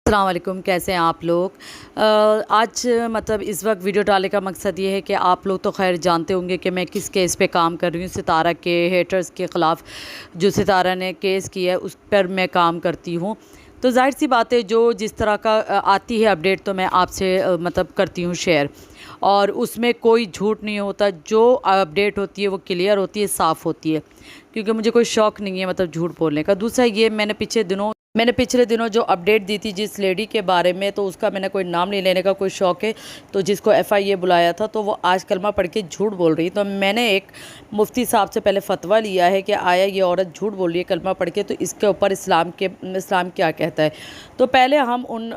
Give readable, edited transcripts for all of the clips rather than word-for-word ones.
अस्सलाम वालेकुम, कैसे हैं आप लोग। आज मतलब इस वक्त वीडियो डालने का मकसद ये है कि आप लोग तो खैर जानते होंगे कि मैं किस केस पे काम कर रही हूँ। सितारा के हेटर्स के ख़िलाफ़ जो सितारा ने केस किया है उस पर मैं काम करती हूँ। तो जाहिर सी बात है, जो जिस तरह का आती है अपडेट तो मैं आपसे मतलब करती हूँ शेयर, और उसमें कोई झूठ नहीं होता। जो अपडेट होती है वो क्लियर होती है, साफ़ होती है, क्योंकि मुझे कोई शौक़ नहीं है मतलब झूठ बोलने का। दूसरा ये, मैंने पिछले दिनों जो अपडेट दी थी जिस लेडी के बारे में, तो उसका मैंने कोई नाम नहीं लेने का कोई शौक़ है, तो जिसको FIA बुलाया था तो वो आज कलमा पढ़ के झूठ बोल रही। तो मैंने एक मुफ्ती साहब से पहले फतवा लिया है कि आया ये औरत झूठ बोल रही है कलमा पढ़ के, तो इसके ऊपर इस्लाम क्या कहता है। तो पहले हम उन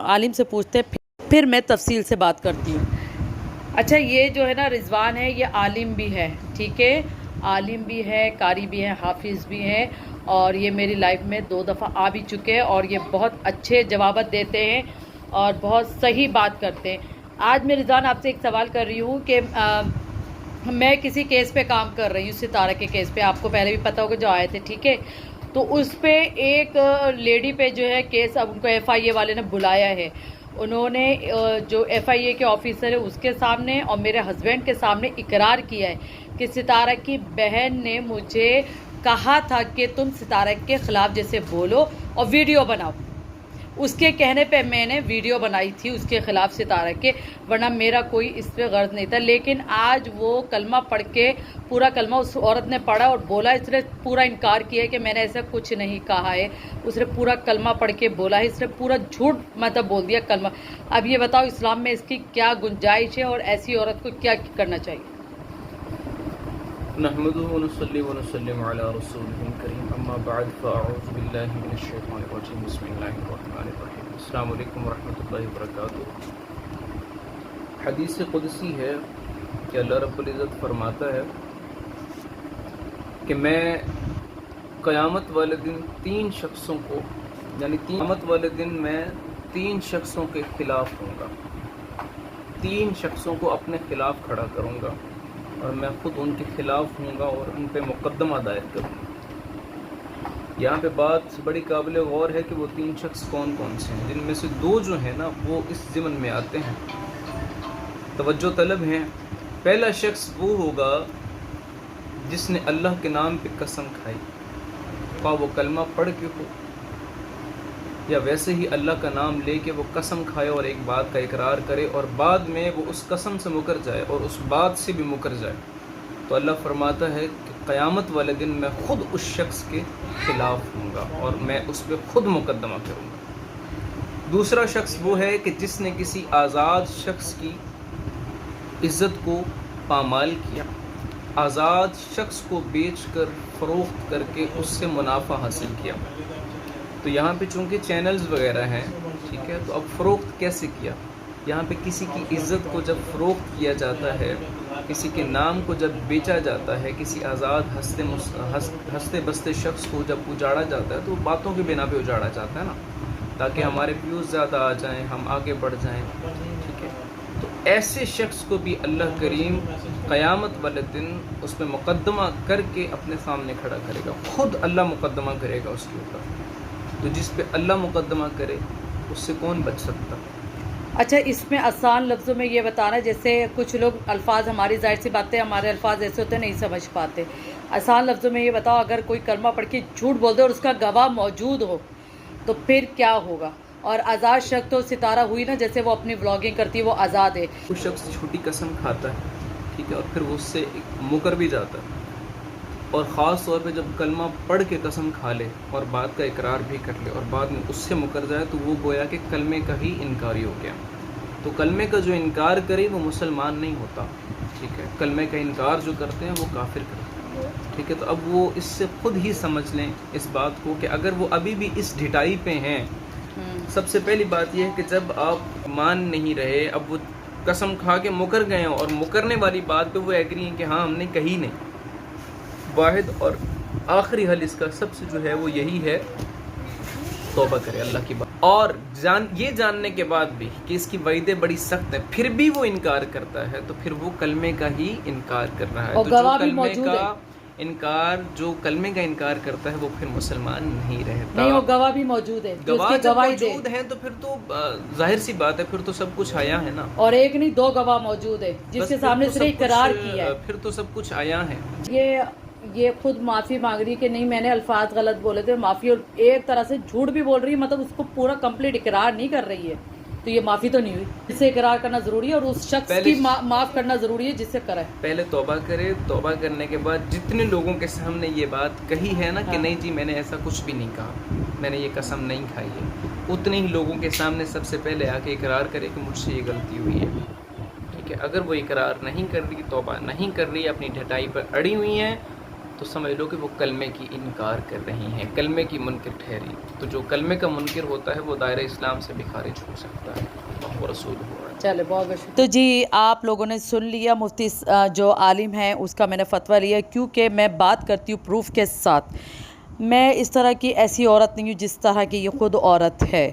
आलिम से पूछते हैं, फिर मैं तफसील से बात करती हूँ। अच्छा, ये जो है ना रिजवान है, ये आलिम भी है, ठीक है, आलिम भी है, कारी भी है, हाफिज़ भी है, और ये मेरी लाइफ में 2 दफ़ा आ भी चुके हैं, और ये बहुत अच्छे जवाब देते हैं और बहुत सही बात करते हैं। आज मैं रिजवान आपसे एक सवाल कर रही हूँ कि मैं किसी केस पे काम कर रही हूँ, सितारा के केस पे, आपको पहले भी पता होगा जो आए थे, ठीक है। तो उस पे एक लेडी पे जो है केस, अब उनको FIA वाले ने बुलाया है। उन्होंने जो FIA के ऑफिसर है उसके सामने और मेरे हस्बैंड के सामने इकरार किया है कि सितारा की बहन ने मुझे कहा था कि तुम सितारा के ख़िलाफ़ जैसे बोलो और वीडियो बनाओ। उसके कहने पे मैंने वीडियो बनाई थी उसके ख़िलाफ़ सितारा के, वरना मेरा कोई इस पर गर्ज नहीं था। लेकिन आज वो कलमा पढ़ के, पूरा कलमा उस औरत ने पढ़ा और बोला, इसने पूरा इनकार किया कि मैंने ऐसा कुछ नहीं कहा है। उसने पूरा कलमा पढ़ के बोला है, इसने पूरा झूठ मतलब बोल दिया कलमा। अब ये बताओ इस्लाम में इसकी क्या गुंजाइश है और ऐसी औरत को क्या करना चाहिए। नहमदुहु व नसल्ली व नसल्लिमु अला रसूलिहिल करीम, अम्मा बअद, फ़अऊज़ु बिल्लाहि मिनश शैतानिर रजीम, बिस्मिल्लाहिर रहमानिर रहीम, अस्सलामु अलैकुम व रहमतुल्लाहि व बरकातुहू। हदीस क़ुदसी है कि अल्लाह रब्बुल इज़्ज़त फरमाता है कि मैं क़यामत वाले दिन 3 शख्सों को, यानी क़यामत वाले दिन मैं 3 शख्सों के ख़िलाफ़ होऊंगा, 3 शख्सों को अपने ख़िलाफ़ खड़ा करूँगा और मैं ख़ुद उनके ख़िलाफ़ हूँगा और उन पे मुक़दमा दायर करूँगा। यहाँ पे बात बड़ी काबिल गौर है कि वो 3 शख्स कौन कौन से हैं, जिनमें से 2 जो हैं ना वो इस ज़िमन में आते हैं, तवज्जो तलब हैं। पहला शख्स वो होगा जिसने अल्लाह के नाम पे कसम खाई, ख़्वाह वो कलमा पढ़ के हो या वैसे ही अल्लाह का नाम लेके वो कसम खाए और एक बात का इकरार करे और बाद में वो उस कसम से मुकर जाए और उस बात से भी मुकर जाए, तो अल्लाह फरमाता है कि क़यामत वाले दिन मैं ख़ुद उस शख्स के ख़िलाफ़ हूँगा और मैं उस पर ख़ुद मुकदमा करूँगा। दूसरा शख्स वो है कि जिसने किसी आज़ाद शख्स की इज़्ज़त को पामाल किया, आज़ाद शख्स को बेच कर फ़रोख्त करके उससे मुनाफा हासिल किया। तो यहाँ पे चूँकि चैनल्स वगैरह हैं, ठीक है, तो अब फ़रोख्त कैसे किया। यहाँ पे किसी की इज़्ज़त को जब फ़रोख्त किया जाता है, किसी के नाम को जब बेचा जाता है, किसी आज़ाद हंसते बसते शख्स को जब उजाड़ा जाता है, तो बातों की बिना पे उजाड़ा जाता है ना, ताकि हमारे व्यूज़ ज़्यादा आ जाएँ, हम आगे बढ़ जाएँ, ठीक है। तो ऐसे शख्स को भी अल्लाह करीम क़यामत वाले दिन उस पर मुकदमा करके अपने सामने खड़ा करेगा, ख़ुद अल्लाह मुकदमा करेगा उसके ऊपर। तो जिस पे अल्लाह मुकदमा करे उससे कौन बच सकता। अच्छा, इसमें आसान लफ्ज़ों में ये बताना, जैसे कुछ लोग अल्फाज, हमारी जाहिर सी बातें, हमारे अल्फाज ऐसे होते हैं नहीं समझ पाते। आसान लफ्ज़ों में ये बताओ, अगर कोई कलमा पढ़ के झूठ बोल दे और उसका गवाह मौजूद हो तो फिर क्या होगा। और आज़ाद शख्स तो सितारा हुई ना, जैसे वो अपनी व्लॉगिंग करती है, वो आज़ाद है। वो शख्स छोटी कसम खाता है, ठीक है, और फिर वो उससे मुकर भी जाता है, और ख़ास तौर पे जब कलमा पढ़ के कसम खा ले और बात का इकरार भी कर ले और बाद में उससे मुकर जाए, तो वो गोया कि कलमे का ही इनकारी हो गया। तो कलमे का जो इनकार करे वो मुसलमान नहीं होता, ठीक है, कलमे का इनकार जो करते हैं वो काफिर करते हैं, ठीक है। तो अब वो इससे ख़ुद ही समझ लें इस बात को कि अगर वो अभी भी इस ढिठाई पे हैं, सबसे पहली बात यह है कि जब आप मान नहीं रहे, अब वो कसम खा के मुकर गए हैं और मुकरने वाली बात पे वो एग्री हैं कि हाँ हमने कही नहीं, वाहिद और आखिरी हल इसका सबसे जो है वो यही है, तौबा करे अल्लाह की बात। और ये जानने के बाद भी कि इसकी वईदें बड़ी सख्त हैं, फिर भी वो इनकार करता है, तो फिर वो कलमे का ही इनकार कर रहा है। और तो गवाह जो भी कलमे मौजूद का है। इनकार, जो कलमे का इनकार करता है वो फिर मुसलमान नहीं रहता। नहीं, वो गवाह भी मौजूद है, जो गवाह उसकी जब गवाही दे। मौजूद हैं तो फिर तो जाहिर सी बात है, फिर तो सब कुछ आया है ना। और एक नहीं, दो गवाह मौजूद है बस जिसके फिर सामने तो सिर्फ सब कुछ, इकरार किया है। फिर तो सब कुछ आया है। ये खुद माफ़ी मांग रही है कि नहीं मैंने अल्फाज गलत बोले थे, माफ़ी, और एक तरह से झूठ भी बोल रही है, मतलब उसको पूरा कंप्लीट इकरार नहीं कर रही है, तो ये माफ़ी तो नहीं हुई। इससे इकरार करना ज़रूरी है और उस शख्स की माफ़ करना ज़रूरी है जिससे करे। पहले तौबा करे, तौबा करने के बाद जितने लोगों के सामने ये बात कही है ना कि नहीं जी मैंने ऐसा कुछ भी नहीं कहा, मैंने ये कसम नहीं खाई है, उतने ही लोगों के सामने सबसे पहले आके इकरार करे कि मुझसे ये गलती हुई है। ठीक है, अगर वो इकरार नहीं कर रही, तौबा नहीं कर रही, अपनी ढटाई पर अड़ी हुई हैं, तो समझ लो कि वो कलमे की इनकार कर रही हैं, कलमे की मुनकिर ठहरी। तो जो कलमे का मुनकिर होता है वो दायरे इस्लाम से भी खारिज हो सकता है। वो रसूल हुआ। चले, बहुत बहुत। तो जी आप लोगों ने सुन लिया, मुफ्ती जो आलिम है उसका मैंने फतवा लिया, क्योंकि मैं बात करती हूँ प्रूफ के साथ। मैं इस तरह की ऐसी औरत नहीं हूँ जिस तरह की ये ख़ुद औरत है।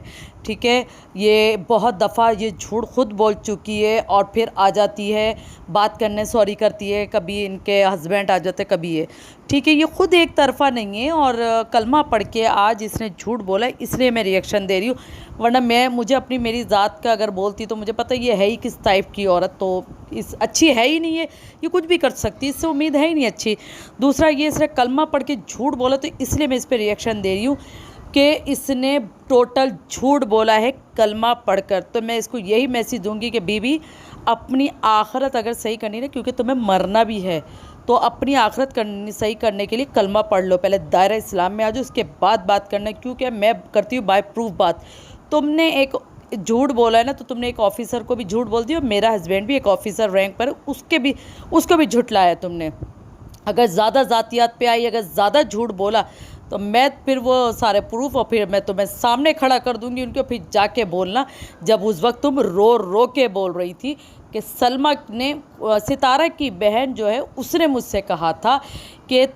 ठीक है, ये बहुत दफ़ा ये झूठ खुद बोल चुकी है और फिर आ जाती है बात करने, सॉरी करती है, कभी इनके हस्बैंड आ जाते, कभी ये। ठीक है, ये ख़ुद एक तरफ़ा नहीं है और कलमा पढ़ के आज इसने झूठ बोला है, इसलिए मैं रिएक्शन दे रही हूँ। वरना मुझे अपनी मेरी ज़ात का अगर बोलती तो मुझे पता ये है ही किस टाइप की औरत, तो इस अच्छी है ही नहीं है, ये कुछ भी कर सकती है, इससे उम्मीद है ही नहीं अच्छी। दूसरा, ये इसने कलमा पढ़ के झूठ बोला, तो इसलिए मैं इस पर रिएक्शन दे रही हूँ कि इसने टोटल झूठ बोला है कलमा पढ़कर। तो मैं इसको यही मैसेज दूंगी कि बीबी अपनी आखिरत अगर सही करनी है, क्योंकि तुम्हें मरना भी है, तो अपनी आखिरत सही करने के लिए कलमा पढ़ लो, पहले दायरा इस्लाम में आ जाओ, उसके बाद बात करना। क्योंकि मैं करती हूँ बाय प्रूफ बात। तुमने एक झूठ बोला है ना, तो तुमने एक ऑफिसर को भी झूठ बोल दिया, मेरा हस्बैंड भी एक ऑफिसर रैंक पर, उसको भी झुटलाया तुमने। अगर ज़्यादा ज़ातियात पे आई, अगर ज़्यादा झूठ बोला, तो मैं फिर वो सारे प्रूफ और फिर मैं तुम्हें सामने खड़ा कर दूंगी उनको, फिर जाके बोलना। जब उस वक्त तुम रो रो के बोल रही थी कि सलमा ने, सितारा की बहन जो है, उसने मुझसे कहा था कि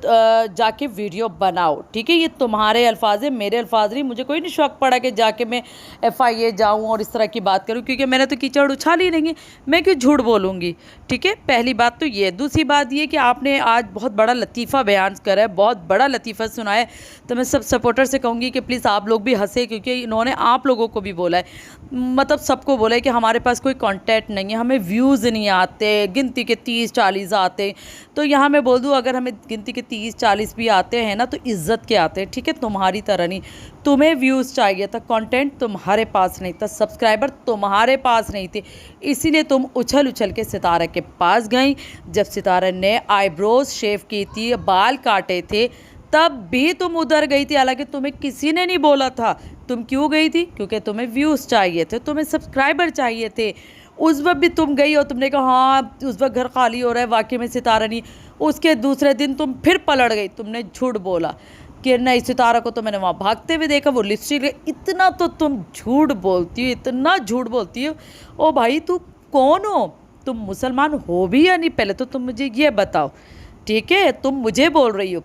जाके वीडियो बनाओ। ठीक है, ये तुम्हारे अल्फाज है, मेरे अल्फाज नहीं। मुझे कोई नहीं शौक़ पड़ा कि जाके मैं FIA जाऊँ और इस तरह की बात करूँ, क्योंकि मैंने तो कीचड़ उछाल ही नहीं है, मैं क्यों झूठ बोलूँगी। ठीक है, पहली बात तो ये। दूसरी बात ये कि आपने आज बहुत बड़ा लतीफ़ा बयान करा है, बहुत बड़ा लतीफ़ा सुनाया है, तो मैं सब सपोर्टर से कहूँगी कि प्लीज़ आप लोग भी हंसे, क्योंकि इन्होंने आप लोगों को भी बोला है, मतलब सबको बोला है कि हमारे पास कोई कॉन्टेंट नहीं है, हमें व्यूज़ नहीं आते, गिनती के 30-40 आते। तो यहाँ मैं बोल दूँ, अगर हमें गिनती के 30-40 भी आते हैं ना, तो इज़्ज़त के आते हैं। ठीक है, तुम्हारी तरह नहीं। तुम्हें व्यूज़ चाहिए था, कंटेंट तुम्हारे पास नहीं था, सब्सक्राइबर तुम्हारे पास नहीं थे, इसीलिए तुम उछल उछल के सितारा के पास गई। जब सितारा ने आईब्रोज शेव की थी, बाल काटे थे, तब भी तुम उधर गई थी, हालांकि तुम्हें किसी ने नहीं बोला था। तुम क्यों गई थी? क्योंकि तुम्हें व्यूज़ चाहिए थे, तुम्हें सब्सक्राइबर चाहिए थे। उस वक्त भी तुम गई और तुमने कहा हाँ उस वक्त घर खाली हो रहा है, वाकई में सितारा नहीं। उसके दूसरे दिन तुम फिर पलट गई, तुमने झूठ बोला कि नहीं सितारा को तो मैंने वहाँ भागते हुए देखा, वो लिपस्टिक। इतना तो तुम झूठ बोलती हो, इतना झूठ बोलती हो। ओ भाई तू कौन हो? तुम मुसलमान हो भी या नहीं? पहले तो तुम मुझे ये बताओ। ठीक है, तुम मुझे बोल रही हो।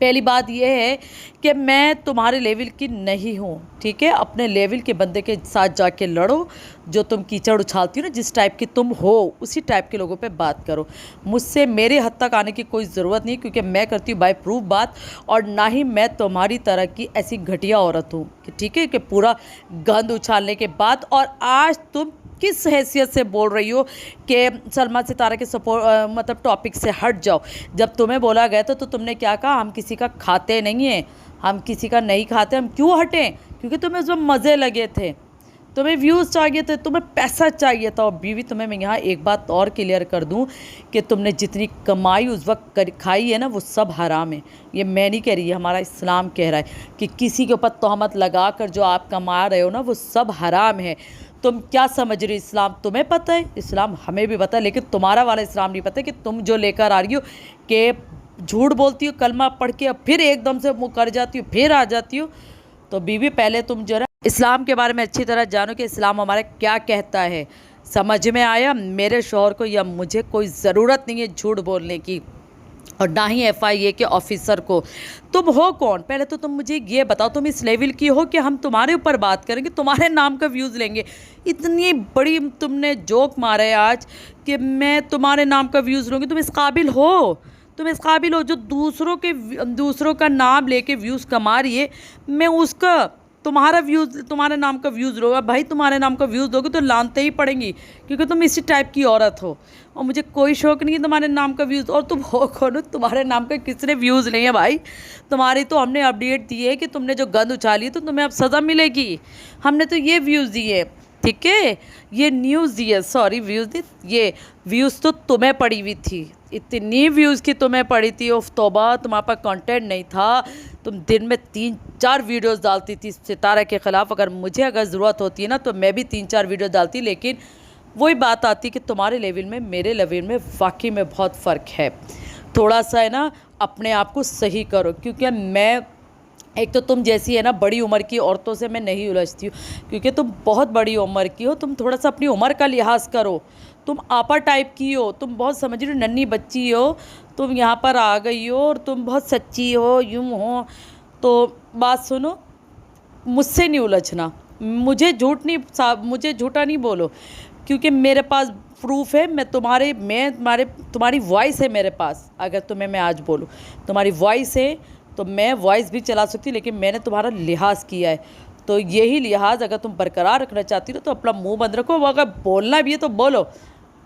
पहली बात यह है कि मैं तुम्हारे लेवल की नहीं हूँ। ठीक है, अपने लेवल के बंदे के साथ जाके लड़ो। जो तुम कीचड़ उछालती हो ना, जिस टाइप की तुम हो, उसी टाइप के लोगों पे बात करो। मुझसे मेरे हद तक आने की कोई ज़रूरत नहीं, क्योंकि मैं करती हूँ बाय प्रूफ बात, और ना ही मैं तुम्हारी तरह की ऐसी घटिया औरत हूँ कि ठीक है कि पूरा गंद उछालने के बाद। और आज तुम किस हैसियत से बोल रही हो कि सलमा सितारा के सपोर्ट मतलब टॉपिक से हट जाओ? जब तुम्हें बोला गया था तो तुमने क्या कहा? हम किसी का खाते नहीं हैं, हम किसी का नहीं खाते। हम क्यों हटें? क्योंकि तुम्हें उसमें मज़े लगे थे, तुम्हें व्यूज़ चाहिए थे, तुम्हें पैसा चाहिए था। और बीवी तुम्हें मैं यहाँ एक बात और क्लियर कर दूँ कि तुमने जितनी कमाई उस वक्त खाई है ना, वो सब हराम है। ये मैं नहीं कह रही, हमारा इस्लाम कह रहा है कि किसी के ऊपर तोहमत लगा कर जो आप कमा रहे हो ना, वो सब हराम है। तुम क्या समझ रही हो? इस्लाम तुम्हें पता है, इस्लाम हमें भी पता है, लेकिन तुम्हारा वाला इस्लाम नहीं पता कि तुम जो लेकर आ रही हो कि झूठ बोलती हो कलमा पढ़ के, फिर एकदम से मुँह कर जाती हो, फिर आ जाती हो। तो बीवी पहले तुम जरा इस्लाम के बारे में अच्छी तरह जानो कि इस्लाम हमारा क्या कहता है। समझ में आया? मेरे शौहर को या मुझे कोई ज़रूरत नहीं है झूठ बोलने की, और ना ही FIA के ऑफिसर को। तुम हो कौन? पहले तो तुम मुझे ये बताओ, तुम इस लेवल की हो कि हम तुम्हारे ऊपर बात करेंगे, तुम्हारे नाम का व्यूज़ लेंगे? इतनी बड़ी तुमने जोक मारा है आज कि मैं तुम्हारे नाम का व्यूज़ लूँगी। तुम इस काबिल हो? तुम इस काबिल हो जो दूसरों का नाम लेके व्यूज़ कमा रही है। मैं उसका तुम्हारे नाम का व्यूज़ लोगा भाई, तुम्हारे नाम का व्यूज़ दोगे तो लानते ही पड़ेंगी, क्योंकि तुम इसी टाइप की औरत हो और मुझे कोई शौक नहीं है तुम्हारे नाम का व्यूज़। और तुम हो कौन? तुम्हारे नाम का किसने व्यूज़ नहीं है भाई? तुम्हारी तो हमने अपडेट दी है कि तुमने जो गंद उछाली है तो तुम्हें अब सज़ा मिलेगी। हमने तो ये व्यूज़ दिए, ठीक है, ये न्यूज़ दी है, सॉरी व्यूज़ दी, ये व्यूज़ तो तुम्हें पड़ी हुई थी, इतनी व्यूज़ की तुम्हें पड़ी थी। उफ तौबा, तुम्हारे पास कंटेंट नहीं था। तुम दिन में 3-4 वीडियोस डालती थी सितारा के ख़िलाफ़। अगर ज़रूरत होती है ना तो मैं भी 3-4 वीडियो डालती, लेकिन वही बात आती कि तुम्हारे लेवल में मेरे लेवल में वाकई में बहुत फ़र्क है। थोड़ा सा है ना अपने आप को सही करो, क्योंकि मैं एक तो तुम जैसी है ना बड़ी उम्र की औरतों से मैं नहीं उलझती हूँ, क्योंकि तुम बहुत बड़ी उम्र की हो। तुम थोड़ा सा अपनी उम्र का लिहाज करो। तुम आपा टाइप की हो, तुम बहुत समझ रही हो, नन्ही बच्ची हो, तुम यहाँ पर आ गई हो और तुम बहुत सच्ची हो, यूँ हो। तो बात सुनो, मुझसे नहीं उलझना, मुझे झूठा नहीं बोलो, क्योंकि मेरे पास प्रूफ है। तुम्हारी वॉइस है मेरे पास। अगर तुम्हें मैं आज बोलूँ तुम्हारी वॉइस है तो मैं वॉइस भी चला सकती हूँ, लेकिन मैंने तुम्हारा लिहाज किया है। तो यही लिहाज अगर तुम बरकरार रखना चाहती हो तो अपना मुंह बंद रखो। वो अगर बोलना भी है तो बोलो,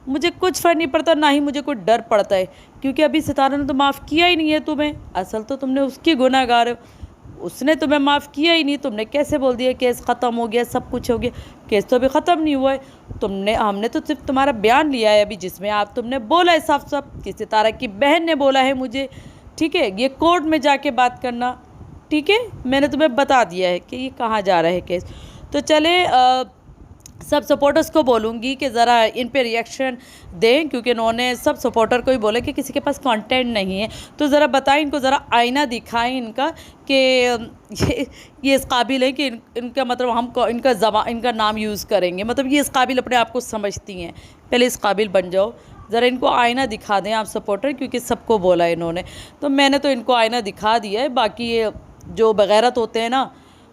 मुझे कुछ फ़र्क नहीं पड़ता, ना ही मुझे कोई डर पड़ता है, क्योंकि अभी सितारा ने तो माफ़ किया ही नहीं है तुम्हें। असल तो तुमने उसकी गुनहगार हो, उसने तुम्हें माफ़ किया ही नहीं। तुमने कैसे बोल दिया केस ख़त्म हो गया, सब कुछ हो गया? केस तो अभी ख़त्म नहीं हुआ है। हमने तो सिर्फ तुम्हारा बयान लिया है अभी, जिसमें तुमने बोला है साफ साफ कि सितारा की बहन ने बोला है मुझे, ठीक है, ये कोर्ट में जाके बात करना, ठीक है, मैंने तुम्हें बता दिया है कि ये कहाँ जा रहा है केस। तो चले सब सपोर्टर्स को बोलूँगी कि ज़रा इन पे रिएक्शन दें, क्योंकि इन्होंने सब सपोर्टर को ही बोला कि किसी के पास कंटेंट नहीं है। तो ज़रा बताएं इनको, ज़रा आईना दिखाएं इनका कि ये इस काबिल है कि इनका मतलब हम इनका नाम यूज़ करेंगे, मतलब ये इस काबिल अपने आप को समझती हैं। पहले इस काबिल बन जाओ, ज़रा इनको आईना दिखा दें आप सपोर्टर, क्योंकि सबको बोला है इन्होंने। तो मैंने तो इनको आईना दिखा दिया है। बाकी ये जो बगैरत होते हैं ना,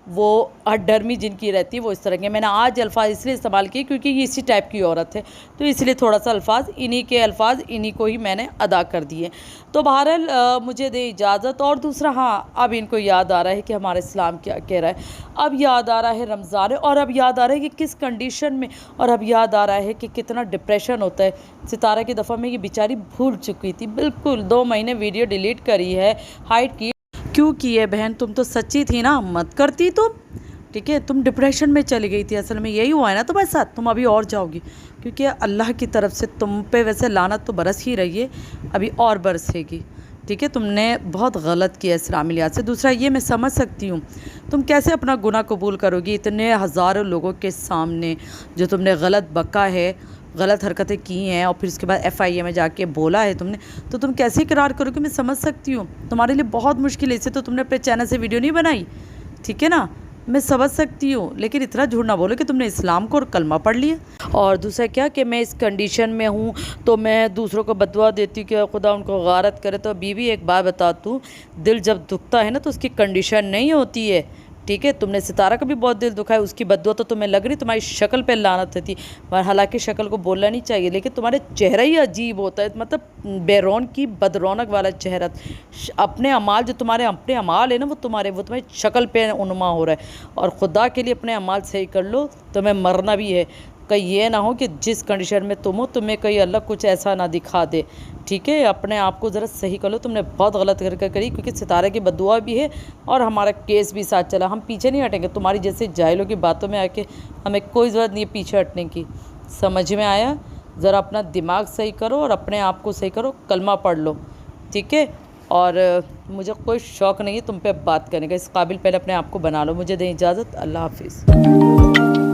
वो हठधर्मी जिनकी रहती है, वो इस तरह के। मैंने आज अल्फाज इसलिए इस्तेमाल किए क्योंकि ये इसी टाइप की औरत है, तो इसलिए थोड़ा सा इन्हीं को ही मैंने अदा कर दिए। तो बहरहाल मुझे दे इजाज़त। और दूसरा, हाँ, अब इनको याद आ रहा है कि हमारा इस्लाम क्या कह रहा है। अब याद आ रहा है रमज़ान है, और अब याद आ रहा है कि किस कंडीशन में, और अब याद आ रहा है कि कितना डिप्रेशन होता है। सितारा की दफ़ा में ये बेचारी भूल चुकी थी बिल्कुल, 2 महीने वीडियो डिलीट करी है, हाइड की। क्यों की है बहन? तुम तो सच्ची थी ना, मत करती तुम, ठीक है। तुम डिप्रेशन में चली गई थी, असल में यही हुआ है ना तुम्हारे साथ। तुम अभी और जाओगी, क्योंकि अल्लाह की तरफ से तुम पे वैसे लानत तो बरस ही रही है, अभी और बरसेगी, ठीक है। तुमने बहुत गलत किया इस्लामी लिहाज से। दूसरा ये मैं समझ सकती हूँ, तुम कैसे अपना गुनाह कबूल करोगी इतने हज़ारों लोगों के सामने, जो तुमने गलत बका है, गलत हरकतें की हैं, और फिर उसके बाद FIA में जाके बोला है तुमने, तो तुम कैसे इकरार करोगे? मैं समझ सकती हूँ, तुम्हारे लिए बहुत मुश्किल है। इससे तो तुमने अपने चैनल से वीडियो नहीं बनाई, ठीक है ना, मैं समझ सकती हूँ, लेकिन इतना झूठ ना बोलो कि तुमने इस्लाम को और कलमा पढ़ लिया। और दूसरा क्या कि मैं इस कंडीशन में हूँ तो मैं दूसरों को बददुआ देती हूँ कि खुदा उनको गारत करे। तो बीवी एक बात बताती हूँ, दिल जब दुखता है ना तो उसकी कंडीशन नहीं होती है, ठीक है। तुमने सितारा का भी बहुत दिल दुखा है, उसकी बददुआ तो तुम्हें लग रही, तुम्हारी शक्ल पे लानत थी। हालांकि शक्ल को बोलना नहीं चाहिए, लेकिन तुम्हारे चेहरा ही अजीब होता है, मतलब बेरौन की बदरौनक वाला चेहरा। अपने अमाल, जो तुम्हारे अपने अमाल है ना, वो तुम्हारी शक्ल पे उन्मा हो रहा है। और खुदा के लिए अपने अमाल सही कर लो, तुम्हें मरना भी है। कहीं ये ना हो कि जिस कंडीशन में तुम हो तुम्हें कहीं अल्लाह कुछ ऐसा ना दिखा दे, ठीक है। अपने आप को ज़रा सही कर लो, तुमने बहुत गलत करके करी, क्योंकि सितारे की बद्दुआ भी है और हमारा केस भी साथ चला। हम पीछे नहीं हटेंगे, तुम्हारी जैसे जाहिलों की बातों में आके हमें कोई ज़रूरत नहीं है पीछे हटने की। समझ में आया? ज़रा अपना दिमाग सही करो और अपने आप को सही करो, कलमा पढ़ लो, ठीक है। और मुझे कोई शौक़ नहीं है तुम पे बात करने का, इस काबिल पहले अपने आप को बना लो। मुझे दें इजाज़त, अल्लाह हाफिज़।